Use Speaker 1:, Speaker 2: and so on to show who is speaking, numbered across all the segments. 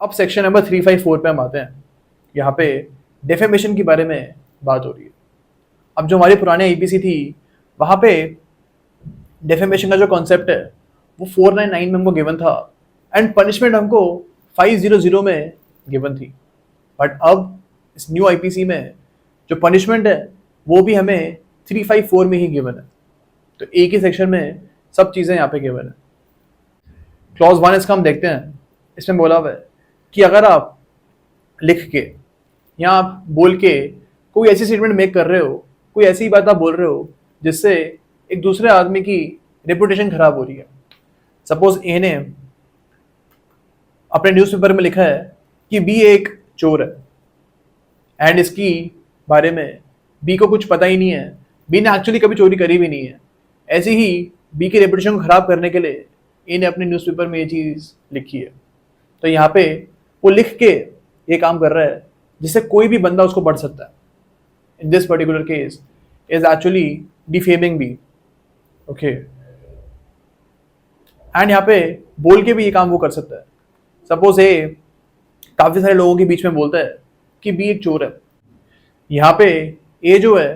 Speaker 1: अब section number 354 पे हम आते हैं। यहाँ पे डेफेमेशन के बारे में बात हो रही है। अब जो हमारी पुरानी आईपीसी थी वहाँ पे डेफेमेशन का जो कॉन्सेप्ट है वो 499 में हमको गिवन था एंड पनिशमेंट हमको 500 में गिवन थी। बट अब इस न्यू आईपीसी में जो पनिशमेंट है वो भी हमें 354 में ही गिवन है। तो एक ही सेक्शन में सब चीज़ें यहाँ पे गिवन है। क्लॉज 1 इसका हम देखते हैं। इसमें बोला हुआ है कि अगर आप लिख के या आप बोल के कोई ऐसी स्टेटमेंट मेक कर रहे हो, कोई ऐसी बात आप बोल रहे हो जिससे एक दूसरे आदमी की रेपुटेशन खराब हो रही है। सपोज ए ने अपने न्यूज़पेपर में लिखा है कि बी एक चोर है एंड इसकी बारे में बी को कुछ पता ही नहीं है, बी ने एक्चुअली कभी चोरी करी भी नहीं है। ऐसे ही बी की रेपुटेशन को खराब करने के लिए ए ने अपने न्यूज़पेपर में ये चीज़ लिखी है। तो यहाँ पे वो लिख के ये काम कर रहा है जिससे कोई भी बंदा उसको पढ़ सकता है। In this particular case is actually defaming B. Okay, and यहाँ पे बोल के भी ये काम वो कर सकता है। सपोज ए काफी सारे लोगों के बीच में बोलता है कि बी एक चोर है। यहाँ पे ए जो है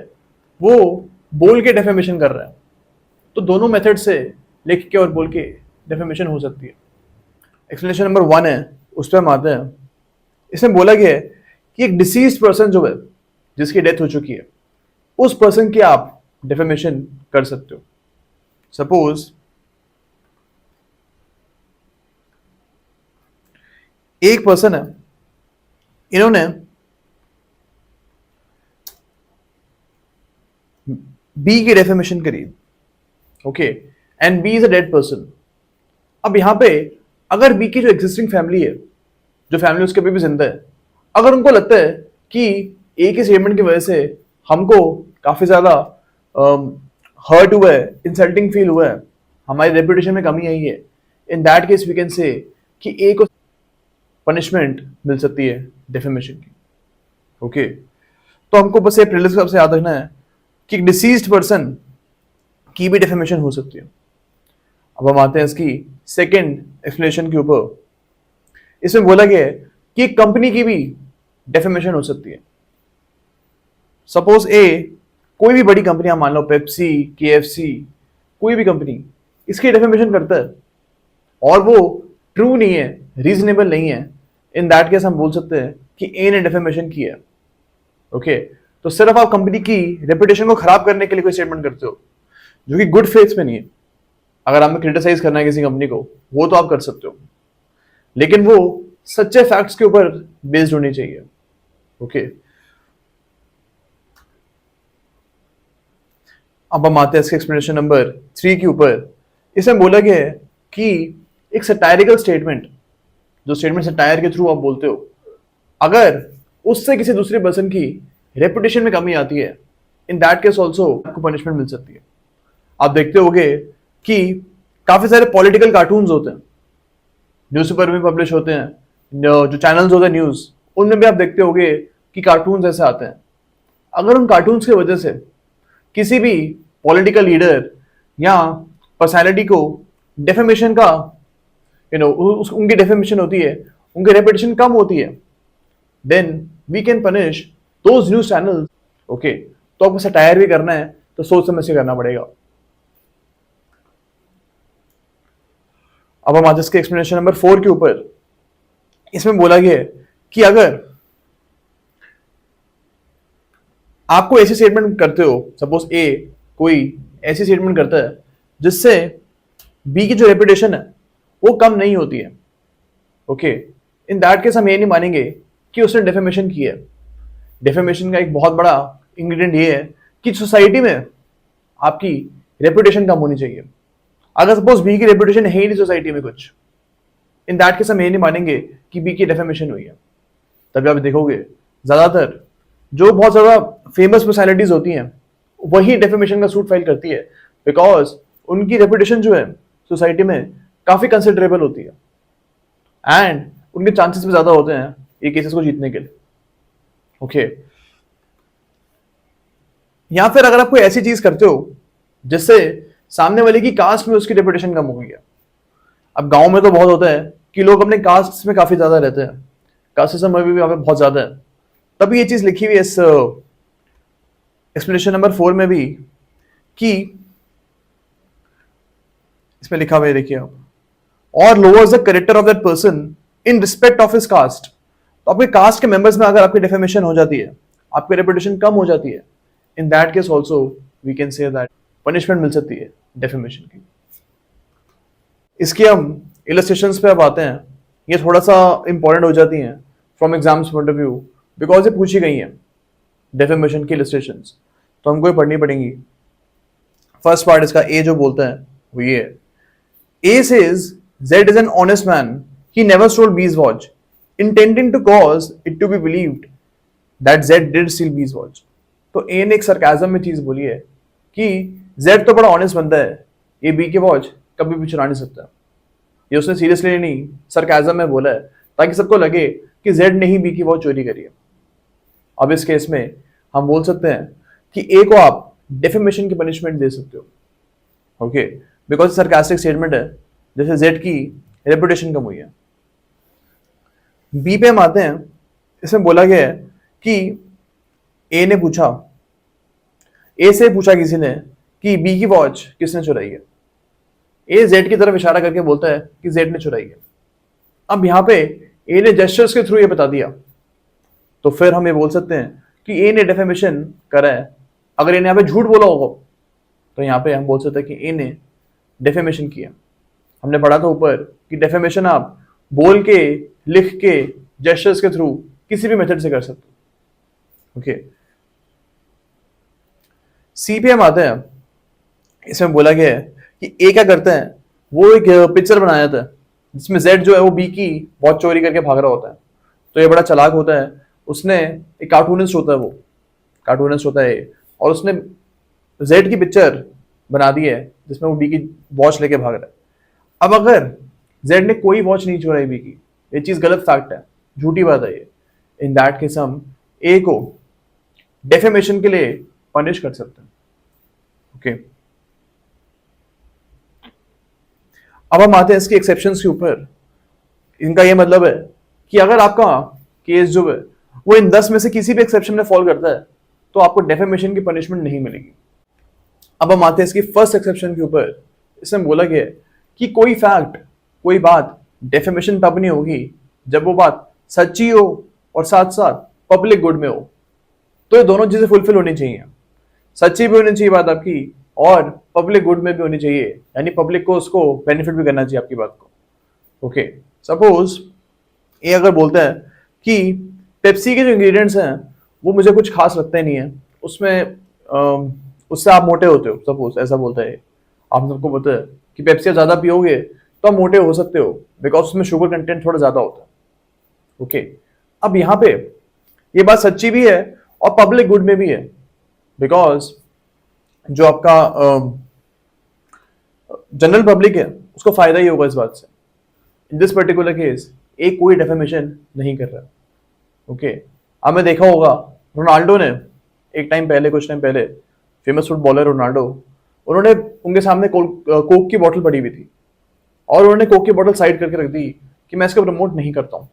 Speaker 1: वो बोल के डेफेमेशन कर रहा है। तो दोनों मेथड से लिख के और बोल के डेफेमेशन हो सकती है। एक्सप्लेनेशन नंबर 1 है, उस पर हम आते हैं। इसमें बोला गया है कि एक डिसीज्ड पर्सन जो है जिसकी डेथ हो चुकी है उस पर्सन की आप डेफेमेशन कर सकते हो। सपोज एक पर्सन है, इन्होंने बी की डेफेमेशन करी। Okay, and B is a dead person. अब यहां पे अगर बी की जो एग्जिस्टिंग फैमिली है, जो फैमिली उसके भी जिंदा है, अगर उनको लगता है कि ए के स्टेटमेंट की वजह से हमको काफी ज्यादा हर्ट हुआ है, इंसल्टिंग फील हुआ है, हमारी रेपुटेशन में कमी आई है, in that case we can say कि ए को पनिशमेंट मिल सकती है डेफेमेशन की। ओके, तो हमको बस ये प्रिलिम्स से याद रखना है कि डिसीज्ड पर्सन की भी डेफेमेशन हो सकती है। अब हम आते हैं इसकी सेकेंड एक्सप्लेनेशन के ऊपर। इसमें बोला गया है कि कंपनी की भी डेफेमेशन हो सकती है। सपोज ए कोई भी बड़ी कंपनी, मान लो पेप्सी, केएफसी, कोई भी कंपनी इसकी डेफेमेशन करता है और वो ट्रू नहीं है, रीजनेबल नहीं है, इन दैट केस हम बोल सकते हैं कि ए ने डेफेमेशन की है। ओके, तो सिर्फ आप कंपनी की रेपुटेशन को खराब करने के लिए कोई स्टेटमेंट करते हो जो कि गुड फेथ में नहीं है। अगर आपने क्रिटिसाइज करना है किसी कंपनी को, वो तो आप कर सकते हो, लेकिन वो सच्चे फैक्ट्स के ऊपर बेस्ड होनी चाहिए। ओके, अब हम आते हैं इसके एक्सप्लेनेशन नंबर 3 के ऊपर। इसमें बोला गया है कि एक सटायरिकल स्टेटमेंट, जो स्टेटमेंट सटायर के थ्रू आप बोलते हो, अगर उससे किसी दूसरे पर्सन की रेपुटेशन में कमी आती है, इन दैट केस ऑल्सो आपको पनिशमेंट मिल सकती है। आप देखते होंगे कि काफी सारे पॉलिटिकल कार्टून्स होते हैं, न्यूज़पेपर में पब्लिश होते हैं, जो चैनल्स होते हैं न्यूज, उनमें भी आप देखते होंगे कि कार्टून्स ऐसे आते हैं। अगर उन कार्टून्स की वजह से किसी भी पॉलिटिकल लीडर या पर्सनैलिटी को डेफेमेशन का उनकी डेफेमेशन होती है, उनकी रेपुटेशन कम होती है, then we can punish those news channels. Okay, तो आपको सटायर भी करना है तो सोच समझ से करना पड़ेगा। अब हम आज इसके एक्सप्लेनेशन नंबर 4 के ऊपर। इसमें बोला गया है कि अगर आपको ऐसी स्टेटमेंट करते हो, सपोज ए कोई ऐसी स्टेटमेंट करता है जिससे बी की जो रेपुटेशन है वो कम नहीं होती है। ओके, इन दैट केस हम ये नहीं मानेंगे कि उसने डेफेमेशन की है। डेफेमेशन का एक बहुत बड़ा इंग्रेडिएंट ये है कि सोसाइटी में आपकी रेपुटेशन कम होनी चाहिए। अगर सपोज बी की रेपुटेशन है ही नहीं सोसाइटी में कुछ, इन दैट केस हम ये नहीं मानेंगे कि बी की डेफेमेशन हुई है। तभी आप देखोगे ज्यादातर जो बहुत ज्यादा फेमस पर्सनैलिटीज होती हैं वही डेफेमेशन का सूट फाइल करती है, बिकॉज उनकी रेपुटेशन जो है सोसाइटी में काफी कंसिडरेबल होती है एंड उनके चांसेस भी ज्यादा होते हैं ये केसेस को जीतने के लिए। ओके, या फिर अगर आप कोई ऐसी चीज करते हो जिससे सामने वाले की कास्ट में उसकी रेपुटेशन कम हो गई है। अब गांव में तो बहुत होता है कि लोग अपने कास्ट में काफी ज्यादा रहते हैं, कास्टिज्म अभी भी यहाँ पे बहुत ज्यादा है। तभी ये चीज लिखी हुई है इस एक्सप्लेनेशन नंबर 4 में भी, कि इसमें लिखा हुआ है, देखिए आप, और lowers the character of that person in respect of his cast. तो आपके कास्ट के मेंबर्स में अगर आपकी डेफेमेशन हो जाती है, आपकी रेपुटेशन कम हो जाती है, in that case also we can say that punishment मिल सकती है डेफेमेशन की। इसके हम इलस्ट्रेशंस पे अब आते हैं। ये थोड़ा सा इंपॉर्टेंट हो जाती हैं from exams point of view, because ये पूछी गई हैं डेफेमेशन की इलस्ट्रेशंस, तो हमको ये पढ़नी पड़ेंगी। फर्स्ट पार्ट इसका ए जो बोलता है वो ये है, A says Z is an honest man. He never stole B's watch, intending to cause it to be believed that Z did steal B's watch. तो A ने एक सरकाजम में चीज बोली है कि Z तो बड़ा ऑनेस्ट बंदा है, ये B की वॉच कभी भी चुरा नहीं सकता। ये उसने सीरियसली नहीं, सरकाजम में बोला है ताकि सबको लगे कि Z ने ही B की वॉच चोरी करी है। अब इस केस में हम बोल सकते हैं कि A को आप डेफेमेशन की पनिशमेंट दे सकते हो, ओके, बिकॉज सरकास्टिक स्टेटमेंट है, जैसे जेड की रेपुटेशन कम हुई है। बी पे हम आते हैं। इसमें बोला गया है कि ए ने पूछा, ए से पूछा किसी ने कि बी की वॉच किसने चुराई है। ए जेड की तरफ इशारा करके बोलता है कि जेड ने चुराई है। अब यहां पे ए ने जेस्चर्स के थ्रू ये बता दिया, तो फिर हम ये बोल सकते हैं कि ए ने डेफेमेशन करा है। अगर ए ने यहां पे झूठ बोला होगा तो यहां पे हम बोल सकते हैं कि ए ने डेफेमेशन किया। हमने पढ़ा था ऊपर कि डेफेमेशन आप बोल के, लिख के, जेस्चर्स के थ्रू किसी भी मेथड से कर सकते हो, ओके। सी पे हम आते हैं। इसमें बोला गया है कि ए क्या करते हैं, वो एक पिक्चर बनाया था जिसमें जेड जो है वो बी की वॉच चोरी करके भाग रहा होता है। तो ये बड़ा चालाक होता है, उसने एक कार्टूनिस्ट होता है, वो कार्टूनिस्ट होता है और उसने जेड की पिक्चर बना दी है जिसमें वो बी की वॉच लेके भाग रहा है। अब अगर जेड ने कोई वॉच नहीं चुराई बी की, ये चीज गलत फैक्ट है, झूठी बात है ये, इन दैट केस हम ए को डेफेमेशन के लिए पनिश कर सकते हैं, ओके। अब हम आते हैं इसके एक्सेप्शंस के ऊपर। इनका ये मतलब है कि अगर आपका केस जो है वो इन 10 में से किसी भी एक्सेप्शन में फॉल करता है तो आपको डेफेमेशन की पनिशमेंट नहीं मिलेगी। अब हम आते हैं इसकी फर्स्ट एक्सेप्शन के ऊपर। इसमें बोला गया है कि कोई फैक्ट, कोई बात डेफेमेशन तब नहीं होगी जब वो बात सच्ची हो और साथ साथ पब्लिक गुड में हो। तो ये दोनों चीजें फुलफिल होनी चाहिए, सच्ची भी होनी चाहिए बात आपकी और पब्लिक गुड में भी होनी चाहिए, यानी पब्लिक को उसको बेनिफिट भी करना चाहिए आपकी बात को, ओके। सपोज ये अगर बोलता है कि पेप्सी के जो इंग्रेडिएंट्स हैं वो मुझे कुछ खास लगते नहीं है, उसमें उससे आप मोटे होते हो, सपोज ऐसा बोलता है। आप सबको पता है कि पेप्सी ज्यादा पियोगे तो आप मोटे हो सकते हो बिकॉज उसमें शुगर कंटेंट थोड़ा ज्यादा होता है, ओके। अब यहाँ पे ये बात सच्ची भी है और पब्लिक गुड में भी है, बिकॉज जो आपका जनरल पब्लिक है उसको फायदा ही होगा इस बात से। इन दिस पर्टिकुलर केस एक कोई डेफेमेशन नहीं कर रहा, ओके। आपने देखा होगा रोनाल्डो ने एक टाइम पहले, कुछ टाइम पहले, फेमस फुटबॉलर रोनाल्डो, उन्होंने उनके सामने कोक की बोतल पड़ी हुई थी और उन्होंने कोक की बोतल साइड करके रख दी कि मैं इसको प्रमोट नहीं करता हूं।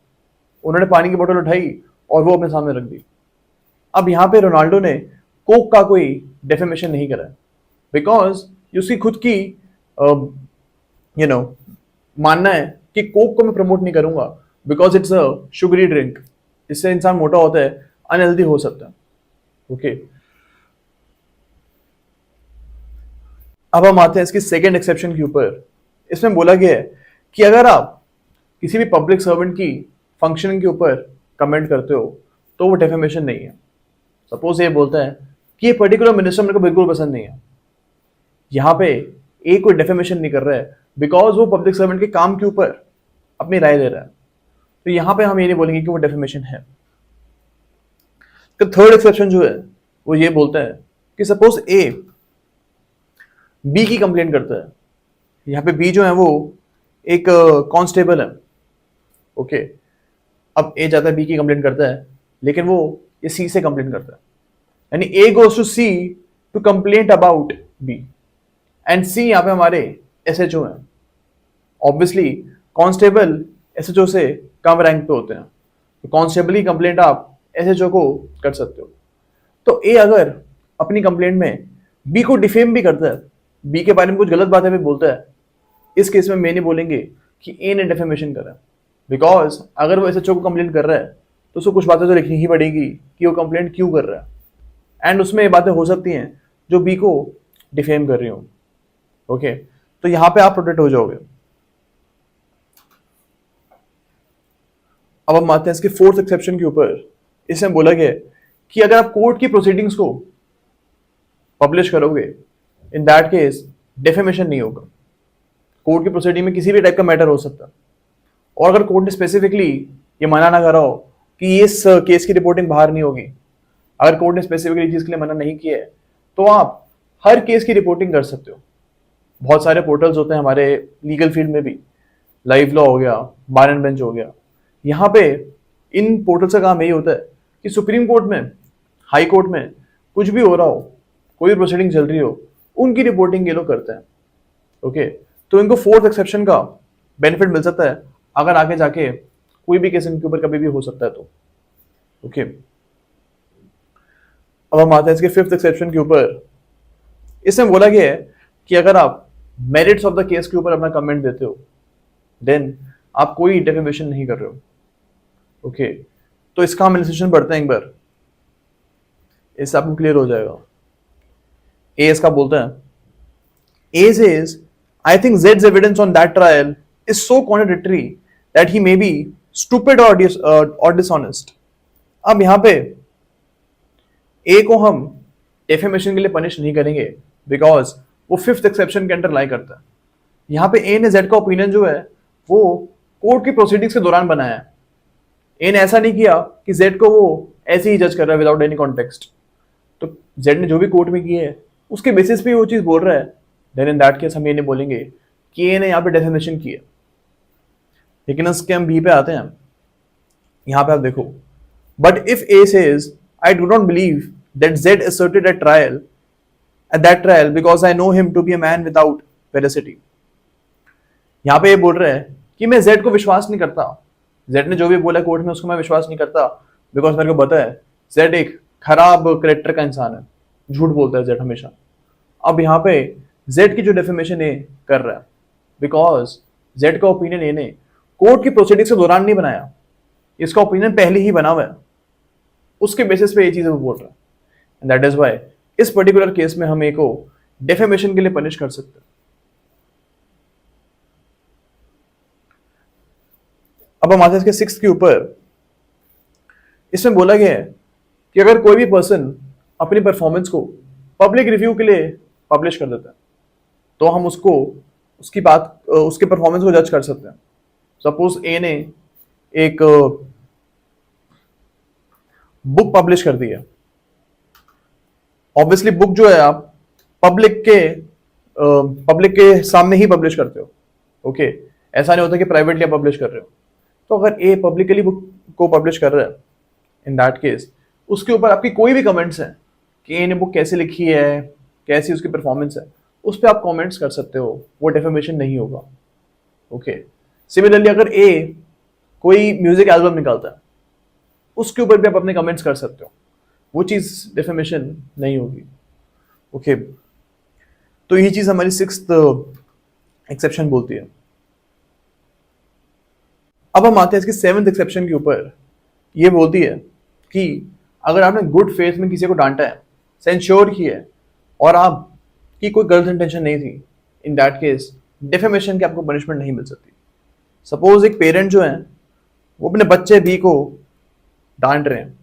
Speaker 1: उन्होंने पानी की बोतल उठाई और वो अपने सामने रख दी। अब यहाँ पे रोनाल्डो ने कोक का कोई डेफेमेशन नहीं करा बिकॉज उसकी खुद की मानना है कि कोक को मैं प्रमोट नहीं करूंगा because it's a sugary drink, इससे इंसान मोटा होता है, अनहेल्दी हो सकता है, ओके। अब हम आते हैं इसकी सेकेंड एक्सेप्शन के ऊपर। इसमें बोला गया है कि अगर आप किसी भी पब्लिक सर्वेंट की फंक्शनिंग के ऊपर कमेंट करते हो तो वो डेफेमेशन नहीं है। सपोज ये बोलता है कि ये पर्टिकुलर मिनिस्टर मेरे को बिल्कुल पसंद नहीं है, यहाँ पे एक कोई डेफेमेशन नहीं कर रहा है बिकॉज वो पब्लिक सर्वेंट के काम के ऊपर अपनी राय दे रहा है, तो यहाँ पे हम ये नहीं बोलेंगे कि वो डेफेमेशन है। थर्ड एक्सेप्शन जो है वो ये बोलता है कि सपोज ए बी की कंप्लेंट करता है। यहाँ पे बी जो है वो एक कांस्टेबल है, ओके। अब ए जाता है बी की कंप्लेंट करता है, लेकिन वो ये सी से कंप्लेंट करता है, यानी A goes to C to complaint about B and C यहाँ पे हमारे एसएचओ हैं। ऑब्वियसली कांस्टेबल एसएचओ से कम रैंक पे होते हैं, तो कांस्टेबल की कंप्लेंट आप एसएचओ को कर सकते हो। तो ए अगर अपनी कंप्लेंट में बी को डिफेम भी करता है, बी के बारे में कुछ गलत बातें भी बोलता है, इस केस में मैं नहीं बोलेंगे कि ए ने डेफेमेशन करा, बिकॉज अगर वो एसएचओ को कंप्लेंट कर रहा है तो उसको कुछ बातें तो लिखनी ही पड़ेगी कि वो कंप्लेंट क्यों कर रहा है, एंड उसमें ये बातें हो सकती हैं जो बी को डिफेम कर रही हो। ओके, तो यहां पे आप प्रोटेक्ट हो जाओगे। अब हम आते हैं इसके फोर्थ एक्सेप्शन के ऊपर। इसमें बोला गया है कि अगर आप कोर्ट की प्रोसीडिंग्स को पब्लिश करोगे, इन दैट केस डेफेमेशन नहीं होगा। कोर्ट की प्रोसीडिंग में किसी भी टाइप का मैटर हो सकता है, और अगर कोर्ट ने स्पेसिफिकली ये मना ना करा हो कि इस केस की रिपोर्टिंग बाहर नहीं होगी, अगर कोर्ट ने स्पेसिफिकली चीज के लिए मना नहीं किया है, तो आप हर केस की रिपोर्टिंग कर सकते हो। बहुत सारे पोर्टल्स होते हैं हमारे लीगल फील्ड में भी, लाइव लॉ हो गया, बार एंड बेंच हो गया। यहाँ पे इन पोर्टल्स का काम यही होता है कि सुप्रीम कोर्ट में, हाई कोर्ट में कुछ भी हो रहा हो, कोई प्रोसीडिंग चल रही हो, उनकी रिपोर्टिंग ये लोग करते हैं। ओके, तो इनको फोर्थ एक्सेप्शन का बेनिफिट मिल सकता है अगर आगे जाके कोई भी केस इनके ऊपर कभी भी हो सकता है तो। ओके, अब हम आते हैं इसके फिफ्थ एक्सेप्शन के ऊपर। इसमें बोला गया है कि अगर आप मेरिट्स ऑफ द केस के ऊपर अपना कमेंट देते हो, देन आप कोई डेफेमेशन नहीं कर रहे हो। ओके, तो इसका हम एनालिसिस पढ़ते हैं एक बार, इससे आपको क्लियर हो जाएगा। ए इसका बोलता है, A says, I think Z's evidence on that trial is so contradictory that he may be stupid or dishonest. अब यहां पे A को हम डेफेमेशन के लिए पनिश नहीं करेंगे बिकॉज वो फिफ्थ एक्सेप्शन के अंडर लाई करता है। यहां पे A ने Z का ओपिनियन जो है वो कोर्ट की प्रोसीडिंग्स के दौरान बनाया है। A ने ऐसा नहीं किया कि Z को वो ऐसे ही जज कर रहा है विदाउट एनी कॉन्टेक्स्ट। तो Z ने जो भी कोर्ट में किए है उसके बेसिस पे वो चीज बोल रहा है, देन इन दैट केस हम ये नहीं बोलेंगे कि ए ने यहाँ पे डेफिनेशन की है। लेकिन उसके हम बी पे आते हैं। यहां पे आप देखो, but if A says I do not believe that Z asserted at that trial because I know him to be a man without veracity. यहां पे ये बोल रहा है कि मैं जेड को विश्वास नहीं करता, जेड ने जो भी बोला कोर्ट में उसको मैं विश्वास नहीं करता बिकॉज मेरे को पता है जेड एक खराब करेक्टर का इंसान है, झूठ बोलता है जेड हमेशा। अब यहाँ पे जेड की जो डेफेमेशन ए कर रहा है बिकॉज जेड का ओपिनियन ए ने कोर्ट की प्रोसीडिंग्स के दौरान नहीं बनाया, इसका ओपिनियन पहले ही बना हुआ है, उसके बेसिस पे ये चीजें वो बोल रहा है, एंड दैट इज व्हाई इस पर्टिकुलर केस में हम ए को डेफेमेशन के लिए पनिश कर सकते हैं। अब हम आते हैं इसके सिक्स्थ के ऊपर। इसमें बोला गया है कि अगर कोई भी पर्सन अपनी परफॉर्मेंस को पब्लिक रिव्यू के लिए पब्लिश कर देता है तो हम उसको उसकी बात उसके परफॉर्मेंस को जज कर सकते हैं। सपोज ए ने एक बुक पब्लिश कर दी है, ऑब्वियसली बुक जो है आप पब्लिक के सामने ही पब्लिश करते हो। ओके, ऐसा नहीं होता कि प्राइवेटली आप पब्लिश कर रहे हो। तो अगर ए पब्लिकली बुक को पब्लिश कर रहा है, इन दैट केस उसके ऊपर आपकी कोई भी कमेंट्स हैं कि ए ने बुक कैसे लिखी है, कैसी उसकी परफॉर्मेंस है, उस पर आप कमेंट्स कर सकते हो, वो डेफेमेशन नहीं होगा। ओके, सिमिलरली अगर ए कोई म्यूजिक एल्बम निकालता है उसके ऊपर भी आप अपने कमेंट्स कर सकते हो, वो चीज डेफेमेशन नहीं होगी। ओके, तो यही चीज हमारी सिक्स्थ एक्सेप्शन बोलती है। अब हम आते हैं इसकी सेवंथ एक्सेप्शन के ऊपर। ये बोलती है कि अगर आपने गुड फेथ में किसी को डांटा है, सेंश्योर किया है और आपकी कोई गलत इंटेंशन नहीं थी, इन दैट केस डेफेमेशन की आपको पनिशमेंट नहीं मिल सकती। सपोज एक पेरेंट जो है वो अपने बच्चे बी को डांट रहे हैं,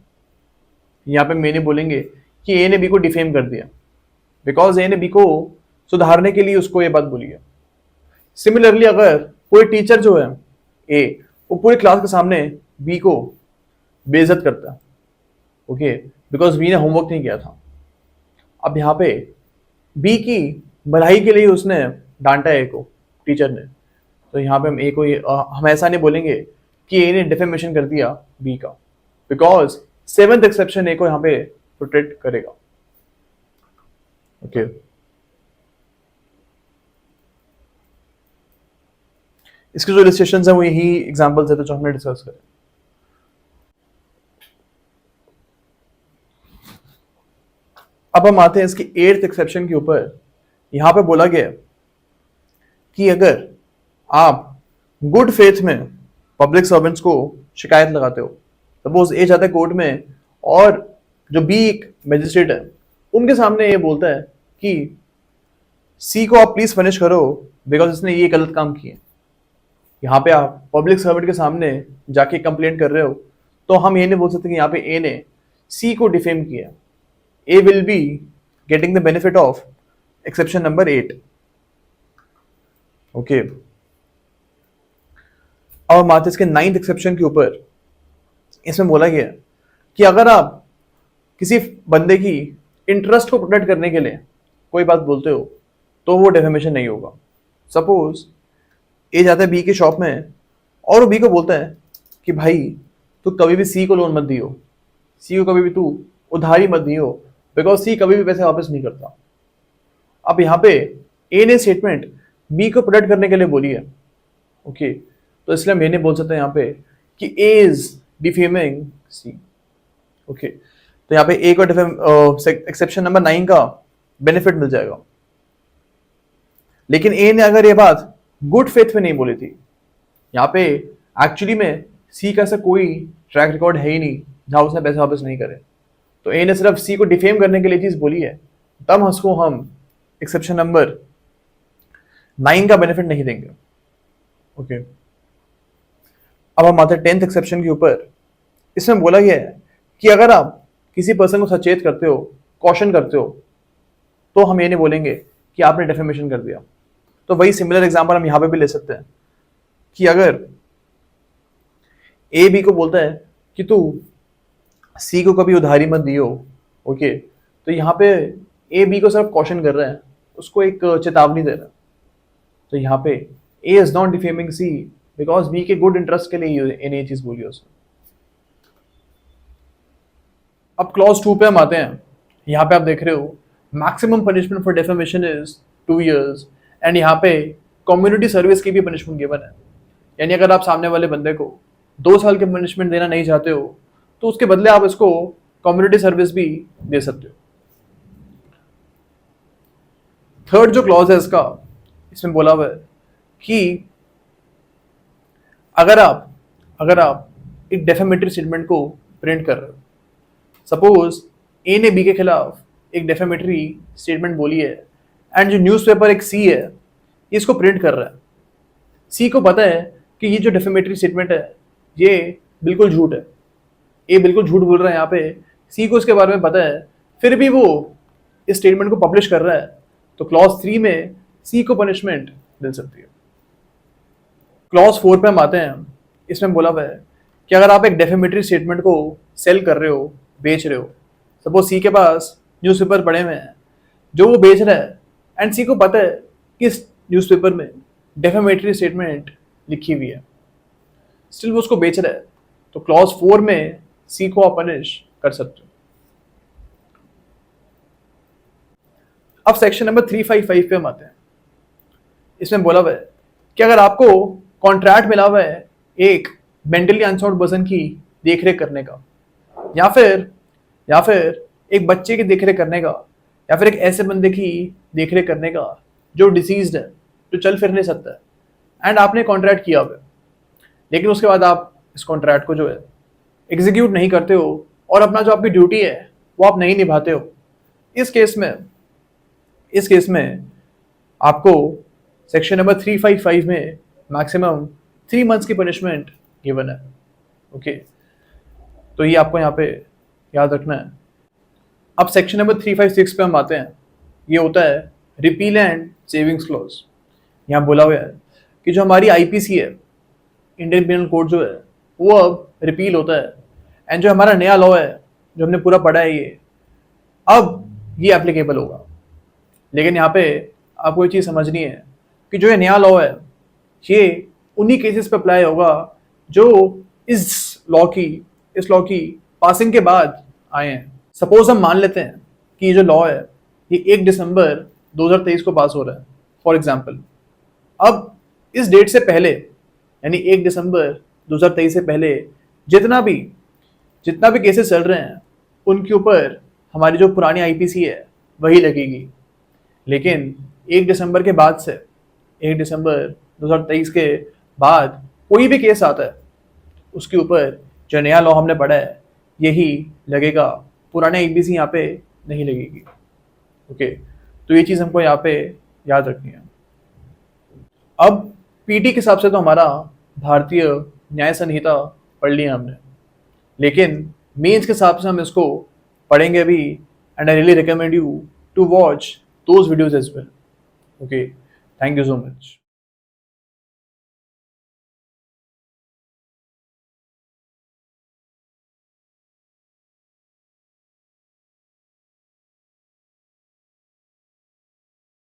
Speaker 1: यहाँ पे मैंने बोलेंगे कि ए ने बी को डिफेम कर दिया बिकॉज ए ने बी को सुधारने के लिए उसको ये बात बोली है। सिमिलरली अगर कोई टीचर जो है ए वो पूरी क्लास के सामने बी को बेइज्जत करता है, ओके, बिकॉज बी ने होमवर्क नहीं किया था, अब यहाँ पे बी की भलाई के लिए उसने डांटा ए को, टीचर ने, तो यहाँ पे हम ए को हम ऐसा नहीं बोलेंगे कि ए ने डिफेमेशन कर दिया बी का, बिकॉज सेवेंथ एक्सेप्शन ए को यहाँ पे प्रोटेक्ट करेगा। ओके, इसके जो इलस्ट्रेशन है वो यही एग्जाम्पल्स है तो जो हमने डिस्कस करें। अब हम आते हैं इसकी 8th एक्सेप्शन के ऊपर। यहां पे बोला गया कि अगर आप गुड फेथ में पब्लिक सर्वेंट्स को शिकायत लगाते हो, सपोज ए जाता है कोर्ट में और जो बी एक मैजिस्ट्रेट है उनके सामने ये बोलता है कि सी को आप प्लीज पनिश करो बिकॉज इसने ये गलत काम किए। यहाँ पे आप पब्लिक सर्वेंट के सामने जाके कंप्लेंट कर रहे हो तो हम ये नहीं बोल सकते कि यहाँ पे ए ने सी को डिफेम किया। A will be getting the benefit of exception number 8। Okay, अब हम आते हैं इसके 9th एक्सेप्शन के ऊपर। इसमें बोला गया कि अगर आप किसी बंदे की इंटरेस्ट को प्रोटेक्ट करने के लिए कोई बात बोलते हो तो वो डेफेमेशन नहीं होगा। सपोज ए जाता है बी की शॉप में और वो बी को बोलता है कि भाई तू कभी भी सी को लोन मत दियो, सी को कभी भी तू उधारी मत दियो बिकॉज सी कभी भी पैसे वापस नहीं करता। अब यहाँ पे ए ने स्टेटमेंट बी को प्रोटेक्ट करने के लिए बोली है। ओके, तो इसलिए हम ये नहीं बोल सकते यहाँ पे कि ए इज डिफेमिंग सी। ओके, तो यहाँ पे ए को एक्सेप्शन नंबर 9 का बेनिफिट मिल जाएगा। लेकिन ए ने अगर ये बात गुड फेथ में नहीं बोली थी, यहाँ पे एक्चुअली में सी का ऐसा कोई ट्रैक रिकॉर्ड है ही नहीं जहां उसने पैसे वापस नहीं करे, तो ए ने सिर्फ सी को डिफेम करने के लिए चीज बोली है, तब उसको हम एक्सेप्शन नंबर 9 का बेनिफिट नहीं देंगे। ओके, अब हम आते हैं 10th एक्सेप्शन के ऊपर। इसमें बोला गया है कि अगर आप किसी पर्सन को सचेत करते हो, कॉशन करते हो, तो हम ये नहीं बोलेंगे कि आपने डेफेमेशन कर दिया। तो वही सिमिलर एग्जांपल हम यहां पे भी ले सकते हैं कि अगर ए बी को बोलता है कि तू सी को कभी उधारी मत दियो, ओके, तो यहाँ पे ए बी को सिर्फ कॉशन कर रहा है, उसको एक चेतावनी दे रहा है। तो यहाँ पे A is not defaming C because B के गुड इंटरेस्ट के लिए ये चीज बोली उसने। अब क्लॉज 2 पे हम आते हैं। यहाँ पे आप देख रहे हो maximum punishment for defamation is 2 years and यहाँ पे कम्युनिटी सर्विस की भी पनिशमेंट गिवन है। यानी अगर आप सामने वाले बंदे को 2 साल के पनिशमेंट देना नहीं चाहते हो तो उसके बदले आप इसको कम्युनिटी सर्विस भी दे सकते हो। थर्ड जो क्लॉज है इसका, इसमें बोला हुआ है कि अगर आप एक डेफेमेटरी स्टेटमेंट को प्रिंट कर रहे हो, सपोज ए ने बी के खिलाफ एक डेफेमेटरी स्टेटमेंट बोली है एंड जो न्यूज़पेपर एक सी है इसको प्रिंट कर रहा है। सी को पता है कि ये जो डेफेमेटरी स्टेटमेंट है ये बिल्कुल झूठ है, ए बिल्कुल झूठ बोल रहा है यहाँ पे, सी को इसके बारे में पता है, फिर भी वो इस स्टेटमेंट को पब्लिश कर रहा है, तो क्लॉज 3 में सी को पनिशमेंट मिल सकती है। क्लॉज 4 पे हम आते हैं। इसमें बोला हुआ है कि अगर आप एक डेफेमेटरी स्टेटमेंट को सेल कर रहे हो, बेच रहे हो, सपोज सी के पास न्यूज़पेपर पड़े हुए हैं जो वो बेच रहा है एंड सी को पता है कि इस न्यूज़पेपर में डेफेमेटरी स्टेटमेंट लिखी हुई है, स्टिल वो उसको बेच रहा है, तो क्लॉज 4 में सी को आप पनिश कर सकते हो। अब सेक्शन नंबर 355 पे हम आते हैं। इसमें बोला हुआ है कि अगर आपको कॉन्ट्रैक्ट मिला हुआ है एक मेंटली अनसाउंड पर्सन की देखरेख करने का, या फिर एक बच्चे की देखरेख करने का, या फिर एक ऐसे बंदे की देखरेख करने का जो डिसीज्ड है, जो चल फिर नहीं सकता है, एंड आपने कॉन्ट्रैक्ट किया हुआ है, लेकिन उसके बाद आप इस कॉन्ट्रैक्ट को जो है एग्जीक्यूट नहीं करते हो और अपना जो आपकी ड्यूटी है वो आप नहीं निभाते हो, इस केस में आपको सेक्शन नंबर 355 में मैक्सिमम 3 months की पनिशमेंट गिवन है। ओके, तो ये आपको यहाँ पे याद रखना है। अब सेक्शन नंबर 356 पे हम आते हैं। ये होता है रिपील एंड सेविंग्स क्लॉज। यहाँ बोला हुआ है कि जो हमारी आईपीसी है, इंडियन पिनल कोड जो है, वो अब रिपील होता है एंड जो हमारा नया लॉ है जो हमने पूरा पढ़ा है ये, अब ये एप्लीकेबल होगा। लेकिन यहाँ पे आपको ये चीज़ समझनी है कि जो ये नया लॉ है ये उन्हीं केसेस पे अप्लाई होगा जो इस लॉ की पासिंग के बाद आए हैं। सपोज हम मान लेते हैं कि ये जो लॉ है ये 1 दिसंबर 2023 को पास हो रहा है फॉर एग्जाम्पल। अब इस डेट से पहले यानी 1 दिसंबर 2023 से पहले जितना भी केसेस चल रहे हैं उनके ऊपर हमारी जो पुरानी आईपीसी है वही लगेगी। लेकिन 1 दिसंबर के बाद से 1 दिसंबर 2023 के बाद कोई भी केस आता है उसके ऊपर जो नया लॉ हमने पढ़ा है यही लगेगा, पुराने आईपीसी यहाँ पे नहीं लगेगी। ओके, तो ये चीज़ हमको यहाँ पे याद रखनी है। अब पीटी के हिसाब से तो हमारा भारतीय न्याय संहिता पढ़ लिया हमने, लेकिन मेंस के हिसाब से हम इसको पढ़ेंगे भी, and I really recommend you to watch those videos as well. Okay, thank you so much.